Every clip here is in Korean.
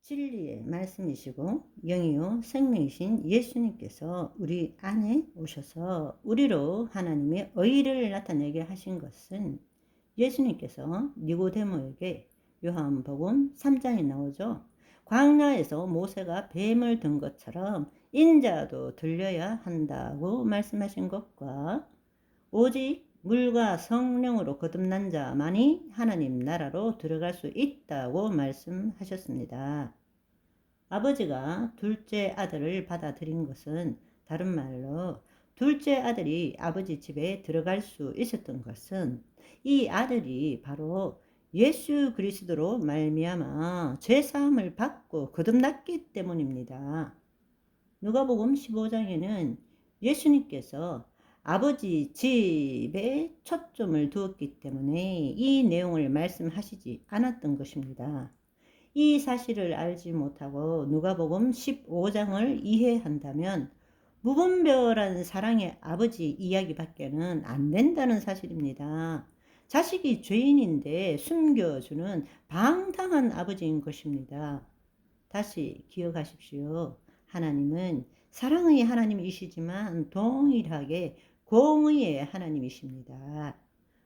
진리의 말씀이시고 영이요 생명이신 예수님께서 우리 안에 오셔서 우리로 하나님의 의를 나타내게 하신 것은 예수님께서 니고데모에게 요한복음 3장에 나오죠. 광야에서 모세가 뱀을 든 것처럼 인자도 들려야 한다고 말씀하신 것과 오직 물과 성령으로 거듭난 자만이 하나님 나라로 들어갈 수 있다고 말씀하셨습니다. 아버지가 둘째 아들을 받아들인 것은 다른 말로 둘째 아들이 아버지 집에 들어갈 수 있었던 것은 이 아들이 바로 예수 그리스도로 말미암아 죄사함을 받고 거듭났기 때문입니다. 누가복음 15장에는 예수님께서 아버지 집에 초점을 두었기 때문에 이 내용을 말씀하시지 않았던 것입니다. 이 사실을 알지 못하고 누가복음 15장을 이해한다면 무분별한 사랑의 아버지 이야기밖에는 안 된다는 사실입니다. 자식이 죄인인데 숨겨주는 방탕한 아버지인 것입니다. 다시 기억하십시오. 하나님은 사랑의 하나님이시지만 동일하게 공의의 하나님이십니다.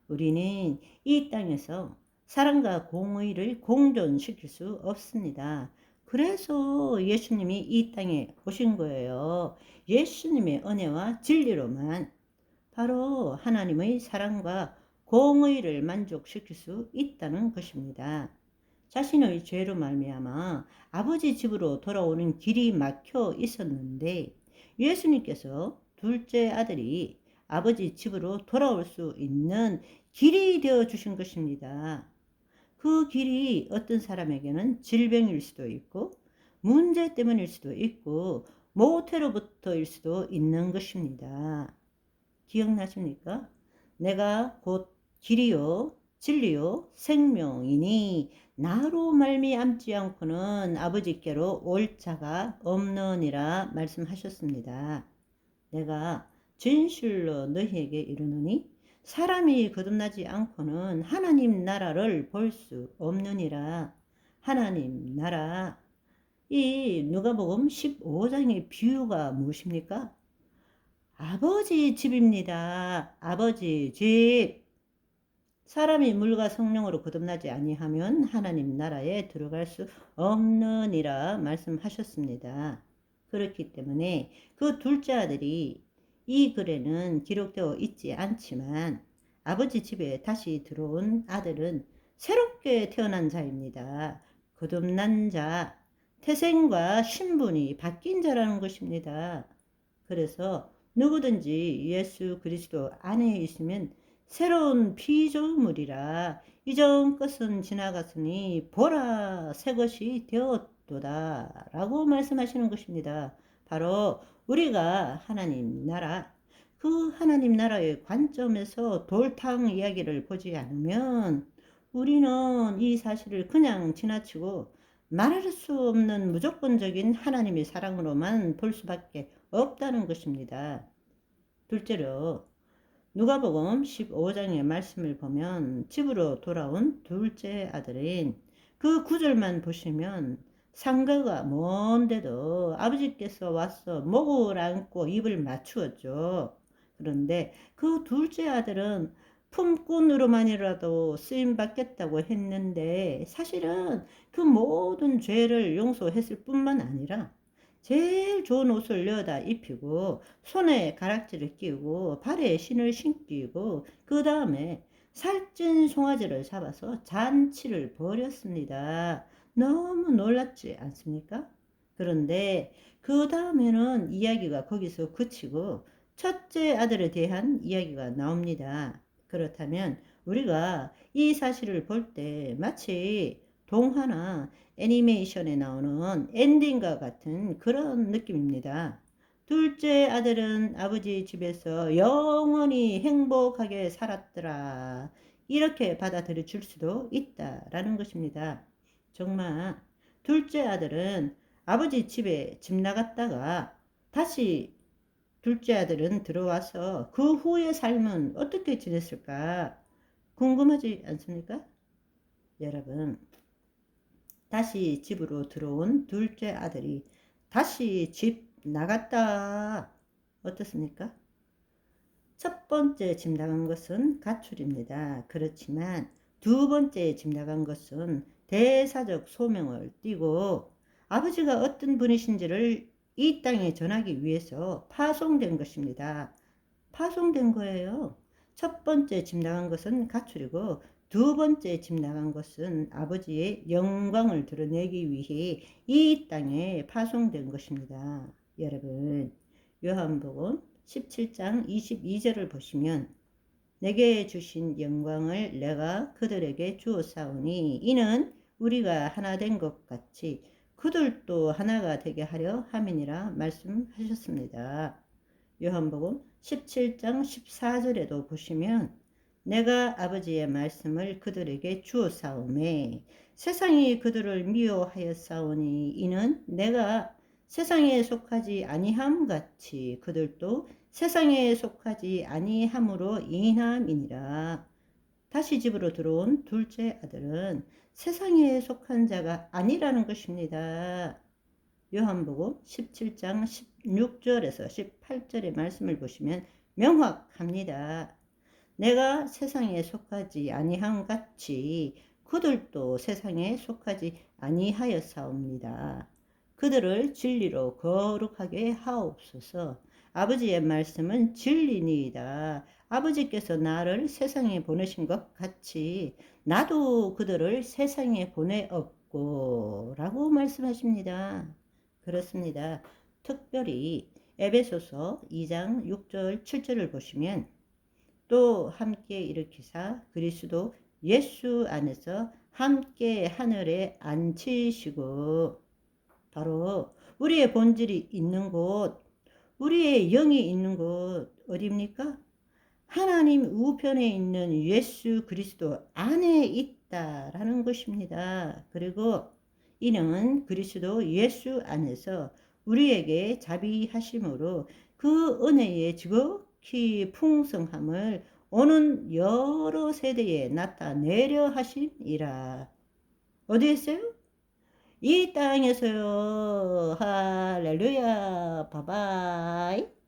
우리는 이 땅에서 사랑과 공의를 공존시킬 수 없습니다. 그래서 예수님이 이 땅에 오신 거예요. 예수님의 은혜와 진리로만 바로 하나님의 사랑과 공의를 만족시킬 수 있다는 것입니다. 자신의 죄로 말미암아 아버지 집으로 돌아오는 길이 막혀 있었는데 예수님께서 둘째 아들이 아버지 집으로 돌아올 수 있는 길이 되어 주신 것입니다. 그 길이 어떤 사람에게는 질병일 수도 있고 문제 때문일 수도 있고 모태로부터일 수도 있는 것입니다. 기억나십니까? 내가 곧 길이요 진리요 생명이니 나로 말미암지 않고는 아버지께로 올 자가 없느니라 말씀하셨습니다. 내가 진실로 너희에게 이르노니 사람이 거듭나지 않고는 하나님 나라를 볼 수 없느니라. 하나님 나라. 이 누가복음 15장의 비유가 무엇입니까? 아버지 집입니다. 아버지 집. 사람이 물과 성령으로 거듭나지 아니하면 하나님 나라에 들어갈 수 없느니라 말씀하셨습니다. 그렇기 때문에 그 둘째 아들이 이 글에는 기록되어 있지 않지만 아버지 집에 다시 들어온 아들은 새롭게 태어난 자입니다. 거듭난 자, 태생과 신분이 바뀐 자라는 것입니다. 그래서 누구든지 예수 그리스도 안에 있으면 새로운 피조물이라 이전 것은 지나갔으니 보라 새 것이 되었도다 라고 말씀하시는 것입니다. 바로 우리가 하나님 나라, 그 하나님 나라의 관점에서 돌탕 이야기를 보지 않으면 우리는 이 사실을 그냥 지나치고 말할 수 없는 무조건적인 하나님의 사랑으로만 볼 수밖에 없다는 것입니다. 둘째로 누가복음 15장의 말씀을 보면 집으로 돌아온 둘째 아들인 그 구절만 보시면 상가가 먼데도 아버지께서 와서 목을 안고 입을 맞추었죠. 그런데 그 둘째 아들은 품꾼으로만이라도 쓰임받겠다고 했는데 사실은 그 모든 죄를 용서했을 뿐만 아니라 제일 좋은 옷을 여다 입히고 손에 가락지를 끼우고 발에 신을 신기고 그 다음에 살찐 송아지를 잡아서 잔치를 벌였습니다. 너무 놀랍지 않습니까? 그런데 그 다음에는 이야기가 거기서 그치고 첫째 아들에 대한 이야기가 나옵니다. 그렇다면 우리가 이 사실을 볼 때 마치 동화나 애니메이션에 나오는 엔딩과 같은 그런 느낌입니다. 둘째 아들은 아버지 집에서 영원히 행복하게 살았더라. 이렇게 받아들여 줄 수도 있다라는 것입니다. 정말 둘째 아들은 아버지 집에 집 나갔다가 다시 둘째 아들은 들어와서 그 후의 삶은 어떻게 지냈을까 궁금하지 않습니까? 여러분, 다시 집으로 들어온 둘째 아들이 다시 집 나갔다. 어떻습니까? 첫 번째 집 나간 것은 가출입니다. 그렇지만 두 번째 집 나간 것은 대사적 소명을 띠고 아버지가 어떤 분이신지를 이 땅에 전하기 위해서 파송된 것입니다. 파송된 거예요. 첫 번째 집 나간 것은 가출이고 두 번째 집 나간 것은 아버지의 영광을 드러내기 위해 이 땅에 파송된 것입니다. 여러분, 요한복음 17장 22절을 보시면 내게 주신 영광을 내가 그들에게 주었사오니 이는 우리가 하나 된 것 같이 그들도 하나가 되게 하려 함이니라 말씀하셨습니다. 요한복음 17장 14절에도 보시면 내가 아버지의 말씀을 그들에게 주었사오매 세상이 그들을 미워하였사오니 이는 내가 세상에 속하지 아니함 같이 그들도 세상에 속하지 아니함으로 인함이니라. 다시 집으로 들어온 둘째 아들은 세상에 속한 자가 아니라는 것입니다. 요한복음 17장 16절에서 18절의 말씀을 보시면 명확합니다. 내가 세상에 속하지 아니함 같이 그들도 세상에 속하지 아니하였사옵니다. 그들을 진리로 거룩하게 하옵소서. 아버지의 말씀은 진리니이다. 아버지께서 나를 세상에 보내신 것 같이 나도 그들을 세상에 보내었고 라고 말씀하십니다. 그렇습니다. 특별히 에베소서 2장 6절 7절을 보시면 또 함께 일으키사 그리스도 예수 안에서 함께 하늘에 앉히시고 바로 우리의 본질이 있는 곳, 우리의 영이 있는 곳 어디입니까? 하나님 우편에 있는 예수 그리스도 안에 있다라는 것입니다. 그리고 이는 그리스도 예수 안에서 우리에게 자비하심으로 그 은혜의 지극히 풍성함을 오는 여러 세대에 나타내려 하심이라. 어디에서요? 이 땅에서요. 할렐루야. 바바이.